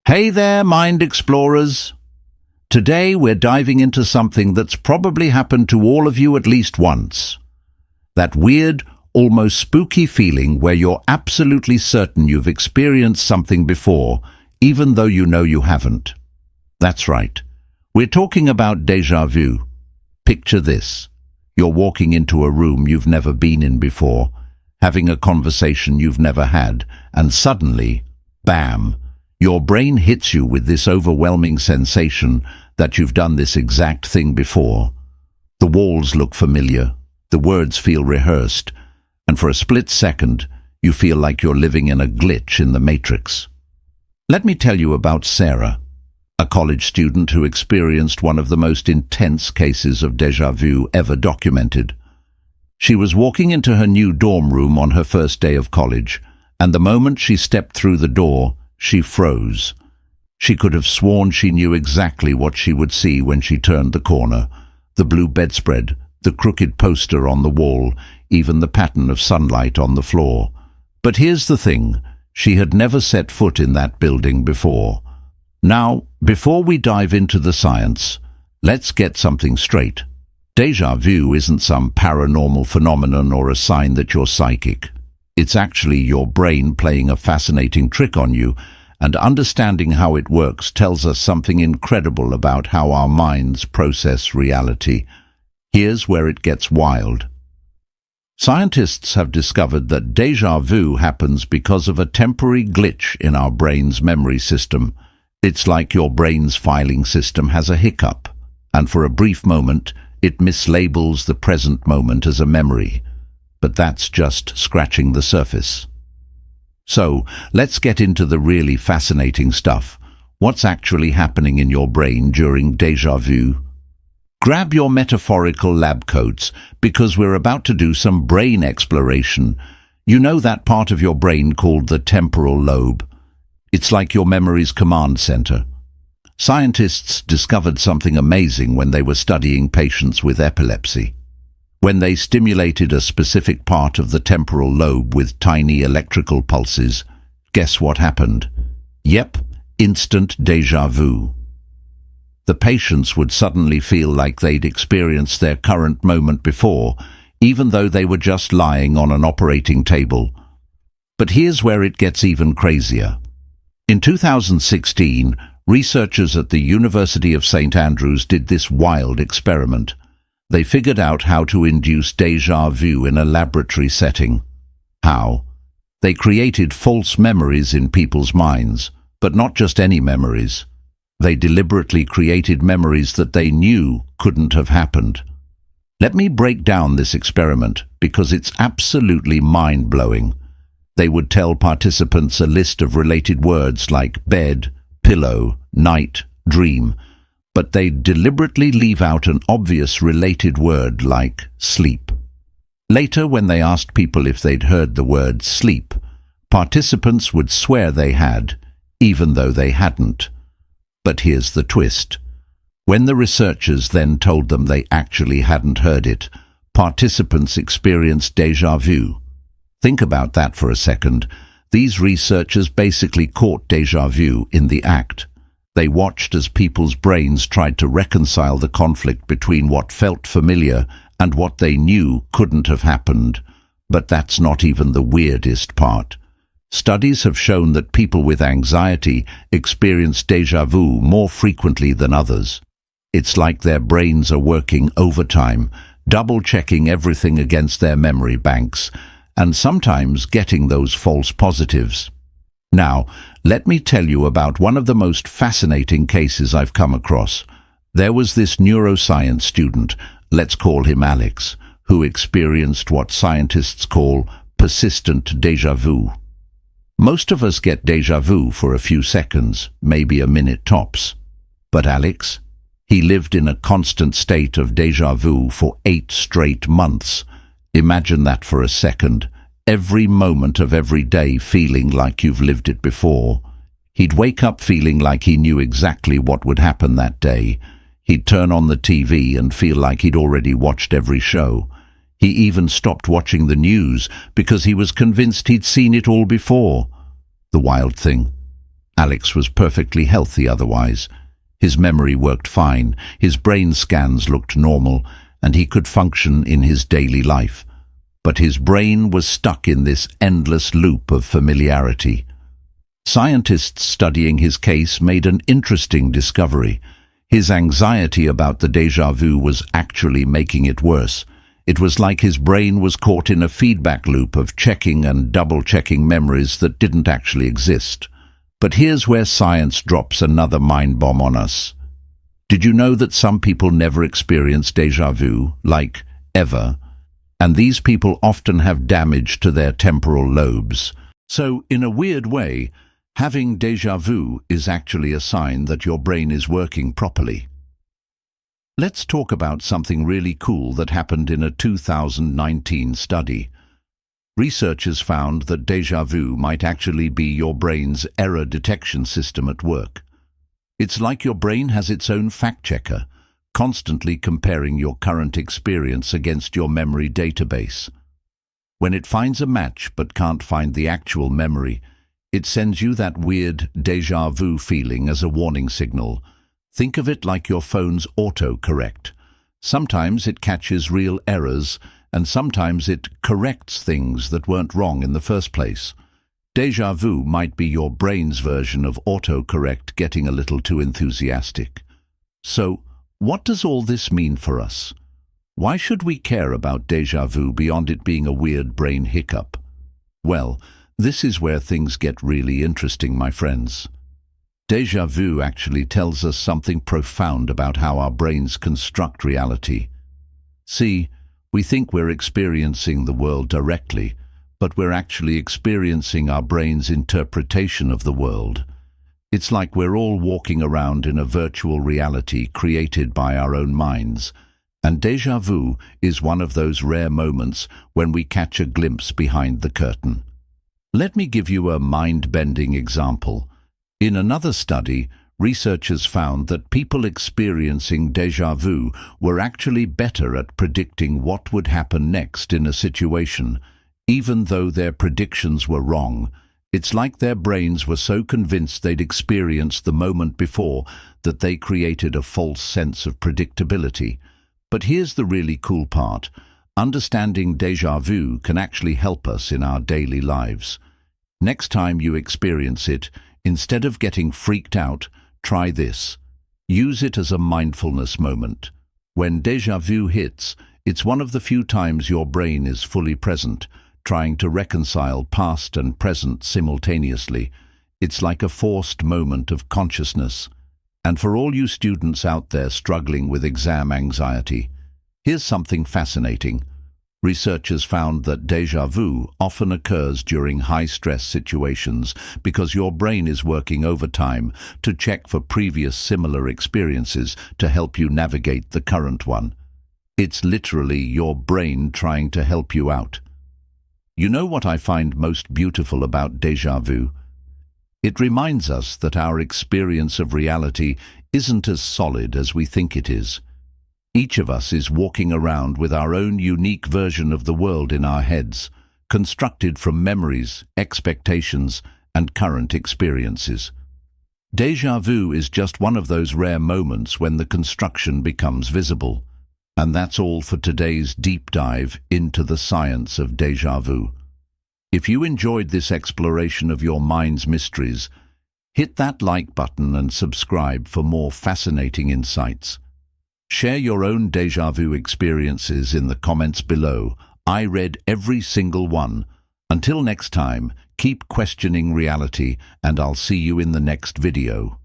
Hey there, mind explorers! Today we're diving into something that's probably happened to all of you at least once. That weird, almost spooky feeling where you're absolutely certain you've experienced something before, even though you know you haven't. That's right. We're talking about déjà vu. Picture this. You're walking into a room you've never been in before, having a conversation you've never had, and suddenly, bam! Your brain hits you with this overwhelming sensation that you've done this exact thing before. The walls look familiar, the words feel rehearsed, and for a split second, you feel like you're living in a glitch in the Matrix. Let me tell you about Sarah, a college student who experienced one of the most intense cases of déjà vu ever documented. She was walking into her new dorm room on her first day of college, and the moment she stepped through the door, she froze. She could have sworn she knew exactly what she would see when she turned the corner. The blue bedspread, the crooked poster on the wall, even the pattern of sunlight on the floor. But here's the thing, she had never set foot in that building before. Now, before we dive into the science, let's get something straight. Déjà vu isn't some paranormal phenomenon or a sign that you're psychic. It's actually your brain playing a fascinating trick on you, and understanding how it works tells us something incredible about how our minds process reality. Here's where it gets wild. Scientists have discovered that déjà vu happens because of a temporary glitch in our brain's memory system. It's like your brain's filing system has a hiccup, and for a brief moment, it mislabels the present moment as a memory. But that's just scratching the surface. So, let's get into the really fascinating stuff. What's actually happening in your brain during déjà vu? Grab your metaphorical lab coats, because we're about to do some brain exploration. You know that part of your brain called the temporal lobe. It's like your memory's command center. Scientists discovered something amazing when they were studying patients with epilepsy. When they stimulated a specific part of the temporal lobe with tiny electrical pulses, guess what happened? Yep, instant déjà vu. The patients would suddenly feel like they'd experienced their current moment before, even though they were just lying on an operating table. But here's where it gets even crazier. In 2016, researchers at the University of St. Andrews did this wild experiment. They figured out how to induce déjà vu in a laboratory setting. How? They created false memories in people's minds, but not just any memories. They deliberately created memories that they knew couldn't have happened. Let me break down this experiment because it's absolutely mind-blowing. They would tell participants a list of related words like bed, pillow, night, dream, but they'd deliberately leave out an obvious related word like sleep. Later, when they asked people if they'd heard the word sleep, participants would swear they had, even though they hadn't. But here's the twist. When the researchers then told them they actually hadn't heard it, participants experienced déjà vu. Think about that for a second. These researchers basically caught déjà vu in the act. They watched as people's brains tried to reconcile the conflict between what felt familiar and what they knew couldn't have happened. But that's not even the weirdest part. Studies have shown that people with anxiety experience déjà vu more frequently than others. It's like their brains are working overtime, double-checking everything against their memory banks, and sometimes getting those false positives. Now, let me tell you about one of the most fascinating cases I've come across. There was this neuroscience student, let's call him Alex, who experienced what scientists call persistent déjà vu. Most of us get déjà vu for a few seconds, maybe a minute tops. But Alex? He lived in a constant state of déjà vu for 8 straight months. Imagine that for a second. Every moment of every day feeling like you've lived it before. He'd wake up feeling like he knew exactly what would happen that day. He'd turn on the TV and feel like he'd already watched every show. He even stopped watching the news because he was convinced he'd seen it all before. The wild thing, Alex was perfectly healthy otherwise. His memory worked fine, his brain scans looked normal, and he could function in his daily life. But his brain was stuck in this endless loop of familiarity. Scientists studying his case made an interesting discovery. His anxiety about the déjà vu was actually making it worse. It was like his brain was caught in a feedback loop of checking and double-checking memories that didn't actually exist. But here's where science drops another mind bomb on us. Did you know that some people never experience déjà vu, like ever? And these people often have damage to their temporal lobes. So, in a weird way, having déjà vu is actually a sign that your brain is working properly. Let's talk about something really cool that happened in a 2019 study. Researchers found that déjà vu might actually be your brain's error detection system at work. It's like your brain has its own fact-checker, constantly comparing your current experience against your memory database. When it finds a match but can't find the actual memory, it sends you that weird déjà vu feeling as a warning signal. Think of it like your phone's autocorrect. Sometimes it catches real errors, and sometimes it corrects things that weren't wrong in the first place. Déjà vu might be your brain's version of autocorrect getting a little too enthusiastic. So, what does all this mean for us? Why should we care about déjà vu beyond it being a weird brain hiccup? Well, this is where things get really interesting, my friends. Déjà vu actually tells us something profound about how our brains construct reality. See, we think we're experiencing the world directly, but we're actually experiencing our brain's interpretation of the world. It's like we're all walking around in a virtual reality created by our own minds, and déjà vu is one of those rare moments when we catch a glimpse behind the curtain. Let me give you a mind-bending example. In another study, researchers found that people experiencing déjà vu were actually better at predicting what would happen next in a situation, even though their predictions were wrong. It's like their brains were so convinced they'd experienced the moment before that they created a false sense of predictability. But here's the really cool part. Understanding déjà vu can actually help us in our daily lives. Next time you experience it, instead of getting freaked out, try this. Use it as a mindfulness moment. When déjà vu hits, it's one of the few times your brain is fully present, trying to reconcile past and present simultaneously. It's like a forced moment of consciousness. And for all you students out there struggling with exam anxiety, here's something fascinating. Researchers found that déjà vu often occurs during high-stress situations because your brain is working overtime to check for previous similar experiences to help you navigate the current one. It's literally your brain trying to help you out. You know what I find most beautiful about déjà vu? It reminds us that our experience of reality isn't as solid as we think it is. Each of us is walking around with our own unique version of the world in our heads, constructed from memories, expectations, and current experiences. Déjà vu is just one of those rare moments when the construction becomes visible. And that's all for today's deep dive into the science of déjà vu. If you enjoyed this exploration of your mind's mysteries, hit that like button and subscribe for more fascinating insights. Share your own déjà vu experiences in the comments below. I read every single one. Until next time, keep questioning reality, and I'll see you in the next video.